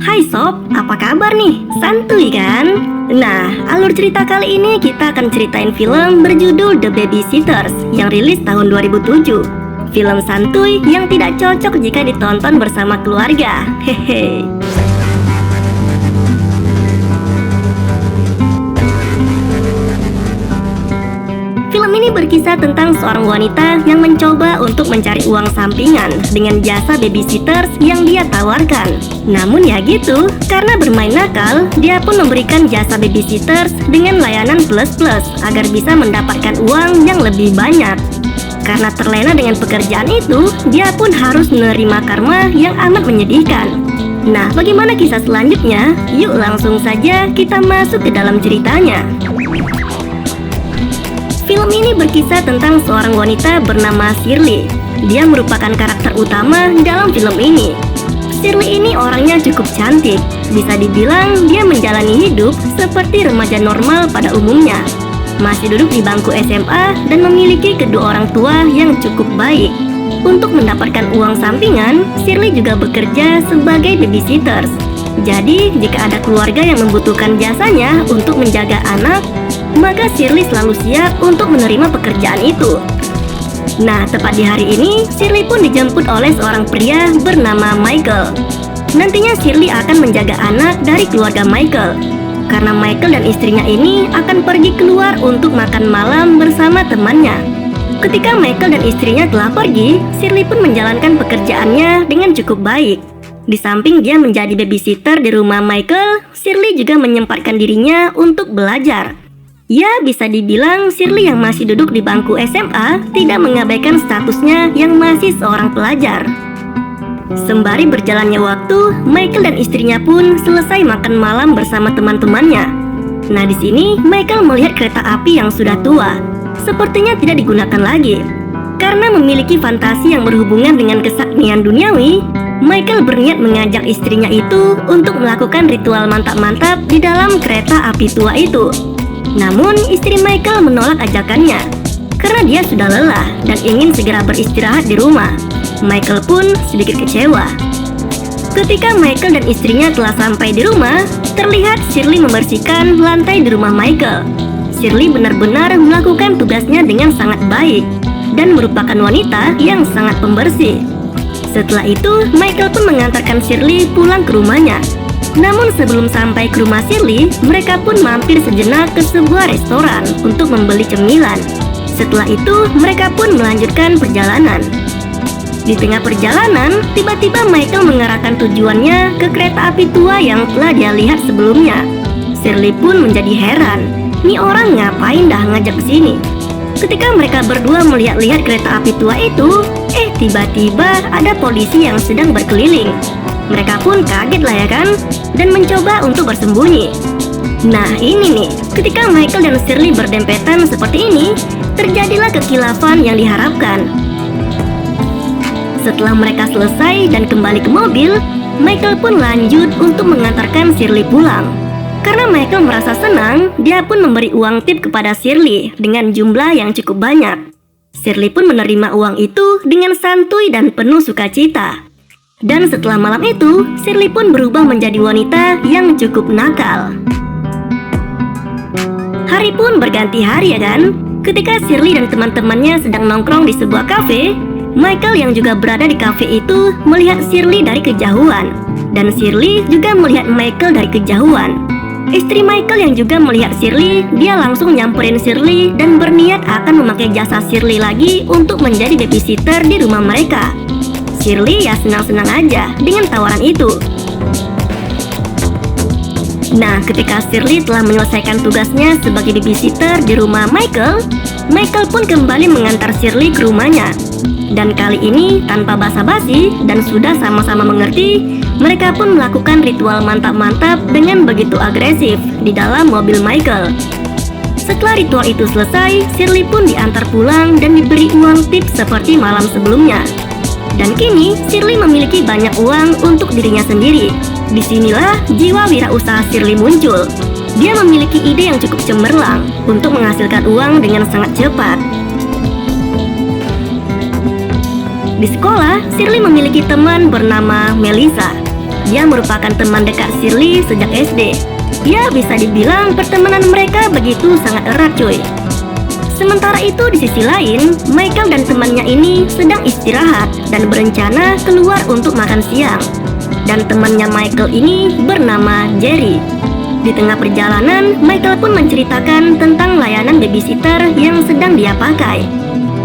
Hai sob, apa kabar nih? Santuy kan? Nah, alur cerita kali ini kita akan ceritain film berjudul The Babysitters yang rilis tahun 2007. Film santuy yang tidak cocok jika ditonton bersama keluarga. Hehe. Film ini berkisah tentang seorang wanita yang mencoba untuk mencari uang sampingan dengan jasa babysitters yang dia tawarkan. Namun ya gitu, karena bermain nakal, dia pun memberikan jasa babysitters dengan layanan plus-plus agar bisa mendapatkan uang yang lebih banyak. Karena terlena dengan pekerjaan itu, dia pun harus menerima karma yang amat menyedihkan. Nah, bagaimana kisah selanjutnya? Yuk langsung saja kita masuk ke dalam ceritanya. Film ini berkisah tentang seorang wanita bernama Shirley. Dia merupakan karakter utama dalam film ini. Shirley ini orangnya cukup cantik. Bisa dibilang dia menjalani hidup seperti remaja normal pada umumnya. Masih duduk di bangku SMA dan memiliki kedua orang tua yang cukup baik. Untuk mendapatkan uang sampingan, Shirley juga bekerja sebagai babysitters. Jadi, jika ada keluarga yang membutuhkan jasanya untuk menjaga anak, maka Shirley selalu siap untuk menerima pekerjaan itu. Nah, tepat di hari ini, Shirley pun dijemput oleh seorang pria bernama Michael. Nantinya Shirley akan menjaga anak dari keluarga Michael. Karena Michael dan istrinya ini akan pergi keluar untuk makan malam bersama temannya. Ketika Michael dan istrinya telah pergi, Shirley pun menjalankan pekerjaannya dengan cukup baik. Di samping dia menjadi babysitter di rumah Michael, Shirley juga menyempatkan dirinya untuk belajar. Ya, bisa dibilang Shirley yang masih duduk di bangku SMA tidak mengabaikan statusnya yang masih seorang pelajar. Sembari berjalannya waktu, Michael dan istrinya pun selesai makan malam bersama teman-temannya. Nah, di sini Michael melihat kereta api yang sudah tua. Sepertinya tidak digunakan lagi. Karena memiliki fantasi yang berhubungan dengan kesaktian duniawi, Michael berniat mengajak istrinya itu untuk melakukan ritual mantap-mantap di dalam kereta api tua itu. Namun, istri Michael menolak ajakannya karena dia sudah lelah dan ingin segera beristirahat di rumah. Michael pun sedikit kecewa. Ketika Michael dan istrinya telah sampai di rumah, terlihat Shirley membersihkan lantai di rumah Michael. Shirley benar-benar melakukan tugasnya dengan sangat baik dan merupakan wanita yang sangat pembersih. Setelah itu, Michael pun mengantarkan Shirley pulang ke rumahnya. Namun sebelum sampai ke rumah Shirley, mereka pun mampir sejenak ke sebuah restoran untuk membeli cemilan. Setelah itu, mereka pun melanjutkan perjalanan. Di tengah perjalanan, tiba-tiba Michael mengarahkan tujuannya ke kereta api tua yang telah dia lihat sebelumnya. Shirley pun menjadi heran, nih orang ngapain dah ngajak ke sini? Ketika mereka berdua melihat-lihat kereta api tua itu, tiba-tiba ada polisi yang sedang berkeliling. Mereka pun kaget lah ya kan, dan mencoba untuk bersembunyi. Nah ini nih, ketika Michael dan Shirley berdempetan seperti ini, terjadilah kekilafan yang diharapkan. Setelah mereka selesai dan kembali ke mobil, Michael pun lanjut untuk mengantarkan Shirley pulang. Karena Michael merasa senang, dia pun memberi uang tip kepada Shirley dengan jumlah yang cukup banyak. Shirley pun menerima uang itu dengan santuy dan penuh sukacita. Dan setelah malam itu, Shirley pun berubah menjadi wanita yang cukup nakal. Hari pun berganti hari ya kan? Ketika Shirley dan teman-temannya sedang nongkrong di sebuah kafe, Michael yang juga berada di kafe itu melihat Shirley dari kejauhan. Dan Shirley juga melihat Michael dari kejauhan. Istri Michael yang juga melihat Shirley, dia langsung nyamperin Shirley dan berniat akan memakai jasa Shirley lagi untuk menjadi babysitter di rumah mereka. Shirley ya senang-senang aja dengan tawaran itu. Nah, ketika Shirley telah menyelesaikan tugasnya sebagai babysitter di rumah Michael, Michael pun kembali mengantar Shirley ke rumahnya. Dan kali ini tanpa basa-basi dan sudah sama-sama mengerti, mereka pun melakukan ritual mantap-mantap dengan begitu agresif di dalam mobil Michael. Setelah ritual itu selesai, Shirley pun diantar pulang dan diberi uang tip seperti malam sebelumnya. Dan kini, Shirley memiliki banyak uang untuk dirinya sendiri. Disinilah jiwa wirausaha Shirley muncul. Dia memiliki ide yang cukup cemerlang untuk menghasilkan uang dengan sangat cepat. Di sekolah, Shirley memiliki teman bernama Melissa. Dia merupakan teman dekat Shirley sejak SD. Ya, bisa dibilang pertemanan mereka begitu sangat erat cuy. Sementara itu di sisi lain, Michael dan temannya ini sedang istirahat dan berencana keluar untuk makan siang. Dan temannya Michael ini bernama Jerry. Di tengah perjalanan, Michael pun menceritakan tentang layanan babysitter yang sedang dia pakai.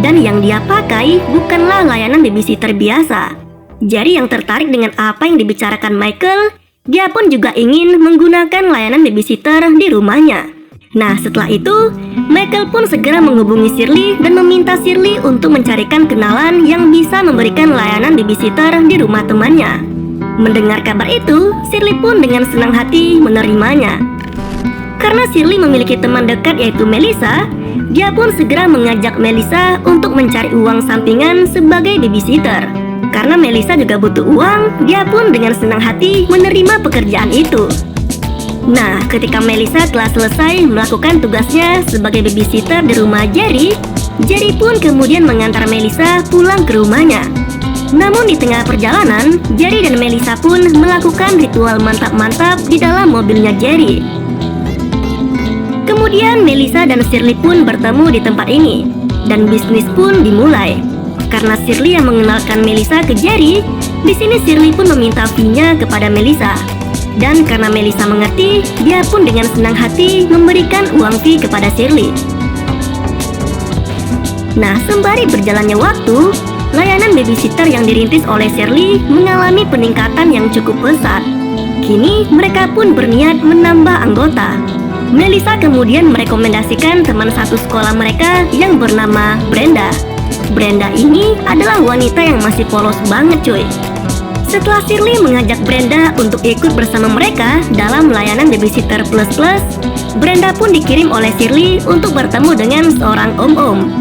Dan yang dia pakai bukanlah layanan babysitter biasa. Jerry yang tertarik dengan apa yang dibicarakan Michael, dia pun juga ingin menggunakan layanan babysitter di rumahnya. Nah, setelah itu, Michael pun segera menghubungi Shirley dan meminta Shirley untuk mencarikan kenalan yang bisa memberikan layanan babysitter di rumah temannya. Mendengar kabar itu, Shirley pun dengan senang hati menerimanya. Karena Shirley memiliki teman dekat yaitu Melissa, dia pun segera mengajak Melissa untuk mencari uang sampingan sebagai babysitter. Karena Melissa juga butuh uang, dia pun dengan senang hati menerima pekerjaan itu. Nah, ketika Melissa telah selesai melakukan tugasnya sebagai babysitter di rumah Jerry, Jerry pun kemudian mengantar Melissa pulang ke rumahnya. Namun di tengah perjalanan, Jerry dan Melissa pun melakukan ritual mantap-mantap di dalam mobilnya Jerry. Kemudian Melissa dan Shirley pun bertemu di tempat ini, dan bisnis pun dimulai. Karena Shirley yang mengenalkan Melissa ke Jerry, di sini Shirley pun meminta fee-nya kepada Melissa. Dan karena Melissa mengerti, dia pun dengan senang hati memberikan uang fee kepada Shirley. Nah, sembari berjalannya waktu, layanan babysitter yang dirintis oleh Shirley mengalami peningkatan yang cukup pesat. Kini mereka pun berniat menambah anggota. Melissa kemudian merekomendasikan teman satu sekolah mereka yang bernama Brenda. Brenda ini adalah wanita yang masih polos banget cuy. Setelah Shirley mengajak Brenda untuk ikut bersama mereka dalam layanan babysitter plus plus, Brenda pun dikirim oleh Shirley untuk bertemu dengan seorang om-om.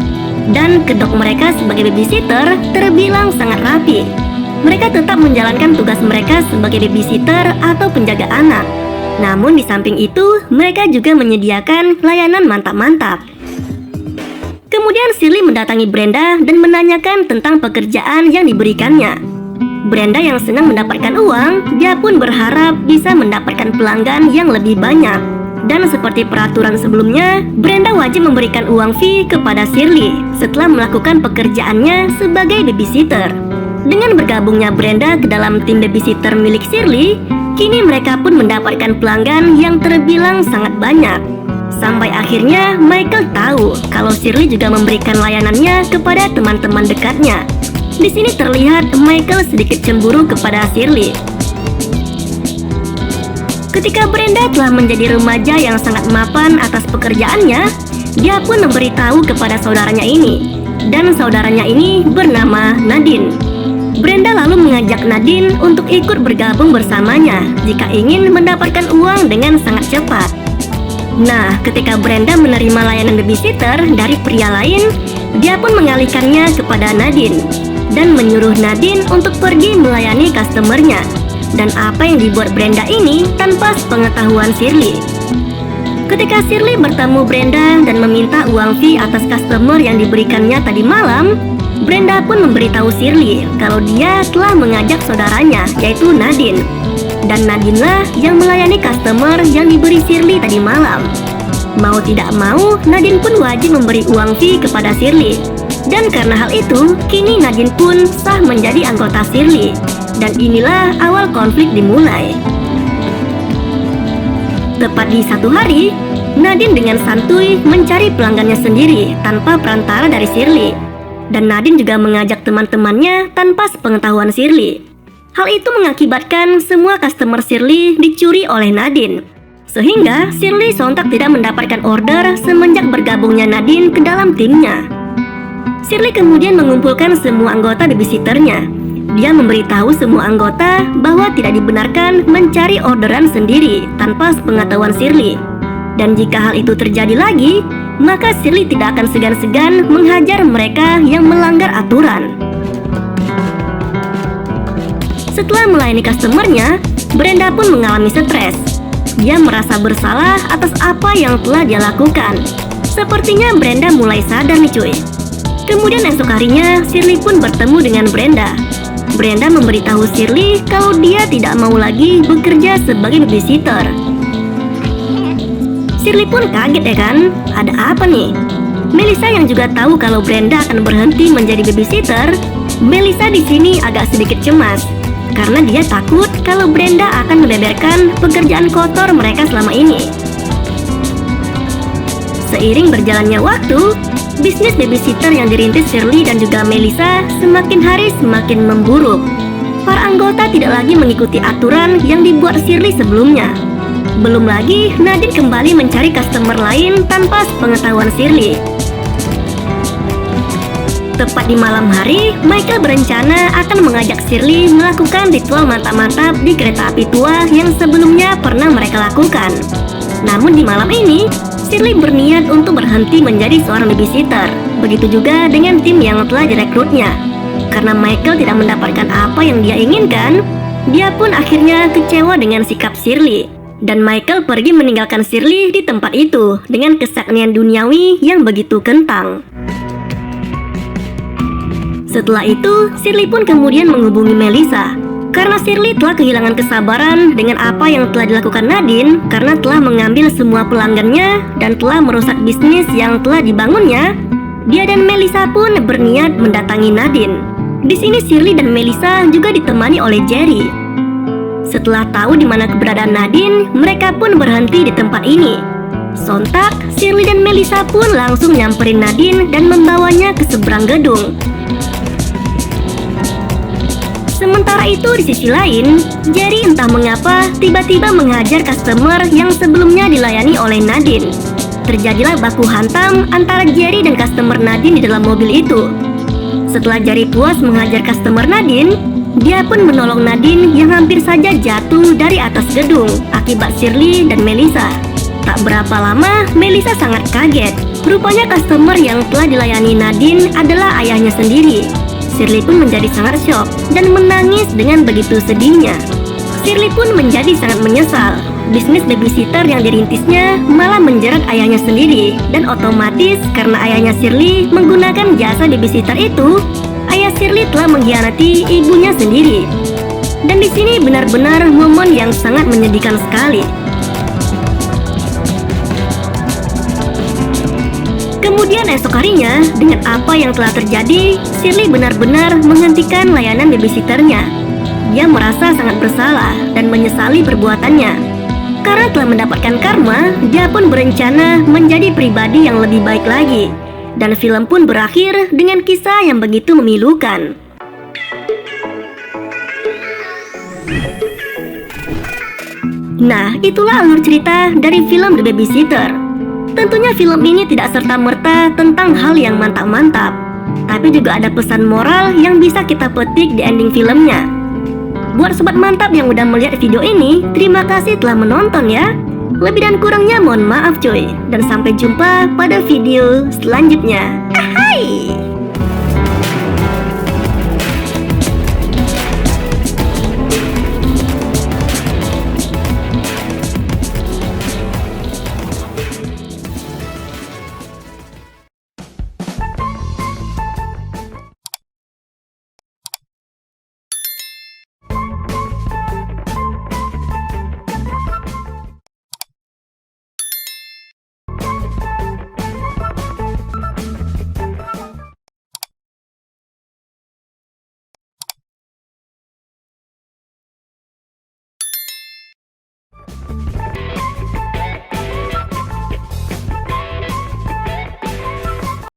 Dan kedok mereka sebagai babysitter terbilang sangat rapi. Mereka tetap menjalankan tugas mereka sebagai babysitter atau penjaga anak. Namun di samping itu, mereka juga menyediakan layanan mantap-mantap. Kemudian Shirley mendatangi Brenda dan menanyakan tentang pekerjaan yang diberikannya. Brenda yang senang mendapatkan uang, dia pun berharap bisa mendapatkan pelanggan yang lebih banyak. Dan seperti peraturan sebelumnya, Brenda wajib memberikan uang fee kepada Shirley setelah melakukan pekerjaannya sebagai babysitter. Dengan bergabungnya Brenda ke dalam tim babysitter milik Shirley, kini mereka pun mendapatkan pelanggan yang terbilang sangat banyak. Sampai akhirnya Michael tahu kalau Shirley juga memberikan layanannya kepada teman-teman dekatnya. Di sini terlihat Michael sedikit cemburu kepada Shirley. Ketika Brenda telah menjadi remaja yang sangat mapan atas pekerjaannya, dia pun memberitahu kepada saudaranya ini. Dan saudaranya ini bernama Nadine. Brenda lalu mengajak Nadine untuk ikut bergabung bersamanya jika ingin mendapatkan uang dengan sangat cepat. Nah, ketika Brenda menerima layanan babysitter dari pria lain, dia pun mengalihkannya kepada Nadine dan menyuruh Nadine untuk pergi melayani customernya. Dan apa yang dibuat Brenda ini tanpa sepengetahuan Shirley. Ketika Shirley bertemu Brenda dan meminta uang fee atas customer yang diberikannya tadi malam, Brenda pun memberitahu Shirley kalau dia telah mengajak saudaranya yaitu Nadine. Dan Nadine lah yang melayani customer yang diberi Shirley tadi malam. Mau tidak mau, Nadine pun wajib memberi uang fee kepada Shirley. Dan karena hal itu, kini Nadine pun sah menjadi anggota Shirley. Dan inilah awal konflik dimulai. Tepat di satu hari, Nadine dengan santuy mencari pelanggannya sendiri tanpa perantara dari Shirley. Dan Nadine juga mengajak teman-temannya tanpa sepengetahuan Shirley. Hal itu mengakibatkan semua customer Shirley dicuri oleh Nadine. Sehingga Shirley sontak tidak mendapatkan order semenjak bergabungnya Nadine ke dalam timnya. Shirley kemudian mengumpulkan semua anggota babysitternya. Dia memberitahu semua anggota bahwa tidak dibenarkan mencari orderan sendiri tanpa sepengetahuan Shirley. Dan jika hal itu terjadi lagi, maka Shirley tidak akan segan-segan menghajar mereka yang melanggar aturan. Setelah melayani customernya, Brenda pun mengalami stres. Dia merasa bersalah atas apa yang telah dia lakukan. Sepertinya Brenda mulai sadar nih cuy. Kemudian esok harinya, Shirley pun bertemu dengan Brenda. Brenda memberitahu Shirley kalau dia tidak mau lagi bekerja sebagai babysitter. Shirley pun kaget ya kan, ada apa nih? Melissa yang juga tahu kalau Brenda akan berhenti menjadi babysitter, Melissa di sini agak sedikit cemas karena dia takut kalau Brenda akan membeberkan pekerjaan kotor mereka selama ini. Seiring berjalannya waktu, bisnis babysitter yang dirintis Shirley dan juga Melissa semakin hari semakin memburuk. Para anggota tidak lagi mengikuti aturan yang dibuat Shirley sebelumnya. Belum lagi, Nadine kembali mencari customer lain tanpa pengetahuan Shirley. Tepat di malam hari, Michael berencana akan mengajak Shirley melakukan ritual mantap-mantap di kereta api tua yang sebelumnya pernah mereka lakukan. Namun di malam ini, Shirley berniat untuk berhenti menjadi seorang babysitter. Begitu juga dengan tim yang telah direkrutnya. Karena Michael tidak mendapatkan apa yang dia inginkan, dia pun akhirnya kecewa dengan sikap Shirley. Dan Michael pergi meninggalkan Shirley di tempat itu dengan kesaktian duniawi yang begitu kentang. Setelah itu, Shirley pun kemudian menghubungi Melissa. Karena Shirley telah kehilangan kesabaran dengan apa yang telah dilakukan Nadine karena telah mengambil semua pelanggannya dan telah merusak bisnis yang telah dibangunnya, dia dan Melissa pun berniat mendatangi Nadine. Di sini Shirley dan Melissa juga ditemani oleh Jerry. Setelah tahu di mana keberadaan Nadine, mereka pun berhenti di tempat ini. Sontak, Shirley dan Melissa pun langsung nyamperin Nadine dan membawanya ke seberang gedung. Sementara itu di sisi lain, Jerry entah mengapa tiba-tiba menghajar customer yang sebelumnya dilayani oleh Nadine. Terjadilah baku hantam antara Jerry dan customer Nadine di dalam mobil itu. Setelah Jerry puas menghajar customer Nadine, dia pun menolong Nadine yang hampir saja jatuh dari atas gedung akibat Shirley dan Melissa. Tak berapa lama, Melissa sangat kaget. Rupanya customer yang telah dilayani Nadine adalah ayahnya sendiri. Shirley pun menjadi sangat syok dan menangis dengan begitu sedihnya. Shirley pun menjadi sangat menyesal. Bisnis babysitter yang dirintisnya malah menjerat ayahnya sendiri, dan otomatis karena ayahnya Shirley menggunakan jasa babysitter itu, ayah Shirley telah mengkhianati ibunya sendiri. Dan di sini benar-benar momen yang sangat menyedihkan sekali. Kemudian esok harinya, dengan apa yang telah terjadi, Shirley benar-benar menghentikan layanan babysitternya. Dia merasa sangat bersalah dan menyesali perbuatannya. Karena telah mendapatkan karma, dia pun berencana menjadi pribadi yang lebih baik lagi. Dan film pun berakhir dengan kisah yang begitu memilukan. Nah, itulah alur cerita dari film The Babysitter. Tentunya film ini tidak serta-merta tentang hal yang mantap-mantap, tapi juga ada pesan moral yang bisa kita petik di ending filmnya. Buat sobat mantap yang udah melihat video ini, terima kasih telah menonton ya. Lebih dan kurangnya mohon maaf cuy. Dan sampai jumpa pada video selanjutnya. Ahai!